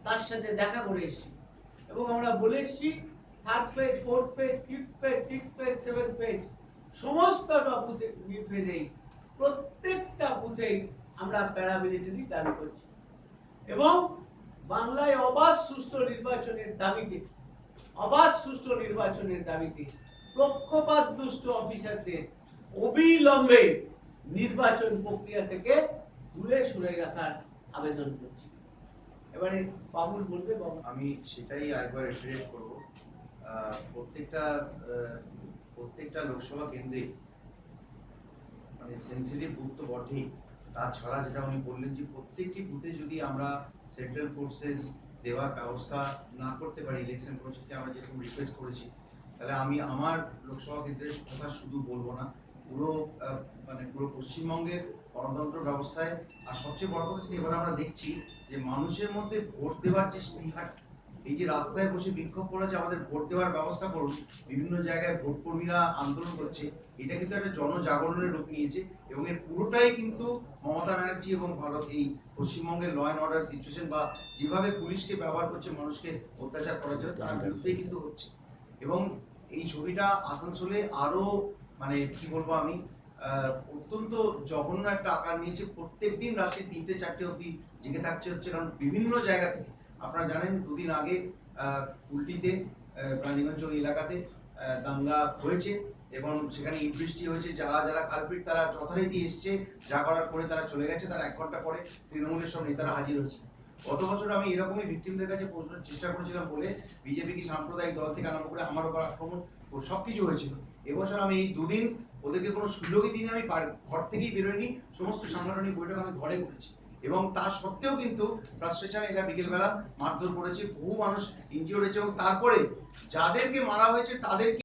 তার সাথে দেখা করে এসেছি এবং আমরা বলে এসেছি third phase, fourth phase, fifth phase, six phase, seven phase সমস্তটা বুথে ফেজেই প্রত্যেকটা বুথেই আমরা প্যারামিলিটারি দাবি করছি এবং বাংলায় অবাধ সুষ্ঠু নির্বাচনের দাবিতে পক্ষপাত দুষ্ট অফিসারদের অবিলম্বে নির্বাচন প্রক্রিয়া থেকে দূরে সরে রাখার আবেদন করছি। এবারে বাবুল বলবে। আমি সেটাই আরেকবার রিপিট করব, প্রত্যেকটা লোকসভা কেন্দ্রে মানে সেন্সিটিভ বুথ তো বটেই, তাছাড়া যেটা উনি বললেন যে প্রত্যেকটি বুথে যদি আমরা সেন্ট্রাল ফোর্সেস দেওয়ার ব্যবস্থা না করতে পারি ইলেকশন কমিশনকে আমরা যেরকম রিকোয়েস্ট করেছি, তাহলে আমি আমার লোকসভা কেন্দ্রের কথা শুধু বলবো না, পুরো পশ্চিমবঙ্গের গণতন্ত্র ব্যবস্থায়। আর সবচেয়ে বড় কথা এবার আমরা দেখছি যে মানুষের মধ্যে ভোট দেওয়ার যে স্পৃহাটা, এই যে রাস্তায় বসে বিক্ষোভ করা যে আমাদের ভোট দেওয়ার ব্যবস্থা করুন, বিভিন্ন জায়গায় ভোট কর্মীরা আন্দোলন করছে, এটা কিন্তু একটা জনজাগরণের রূপ নিয়েছে এবং এর পুরোটাই কিন্তু মমতা ব্যানার্জি এবং ভারত এই পশ্চিমবঙ্গের ল অ্যান্ড অর্ডার সিচুয়েশন বা যেভাবে পুলিশকে ব্যবহার করছে মানুষকে অত্যাচার করার জন্য, তার বিরুদ্ধেই কিন্তু হচ্ছে। এবং এই ছবিটা আসানসোলে আরো মানে কি বলবো আমি, অত্যন্ত জঘন্য একটা আকার নিয়েছে। প্রত্যেকদিন রাত্রি 3টে-4টে অবধি জেগে থাকছে হচ্ছে, কারণ বিভিন্ন জায়গা থেকে আপনারা জানেন দুদিন আগে উল্টিতে প্রাণীগঞ্জ ওই এলাকাতে দাঙ্গা হয়েছে এবং সেখানে ইট বৃষ্টি হয়েছে। যারা কালপিট তারা যথারীতি এসছে, যা করার করে তারা চলে গেছে। তার 1 ঘন্টা পরে তৃণমূলের সব নেতারা হাজির হয়েছে। গত বছর আমি এরকমই ভিকটিমদের কাছে পৌঁছানোর চেষ্টা করেছিলাম বলে বিজেপি কি সাম্প্রদায়িক দল থেকে আরম্ভ করে আমার উপর আক্রমণ সবকিছু হয়েছিল। এবছর আমি এই দুদিন ওদেরকে কোনো সুযোগই দিন আমি ঘর থেকেই বেরোয়নি, সমস্ত সাংগঠনিক বৈঠক আমি ঘরে করেছি এবং তা সত্ত্বেও কিন্তু ফ্রাস্ট্রেশন এরা বিকেলবেলা মারধর করেছে, বহু মানুষ ইনজিওর্ড হয়েছে এবং তারপরে যাদেরকে মারা হয়েছে তাদেরকে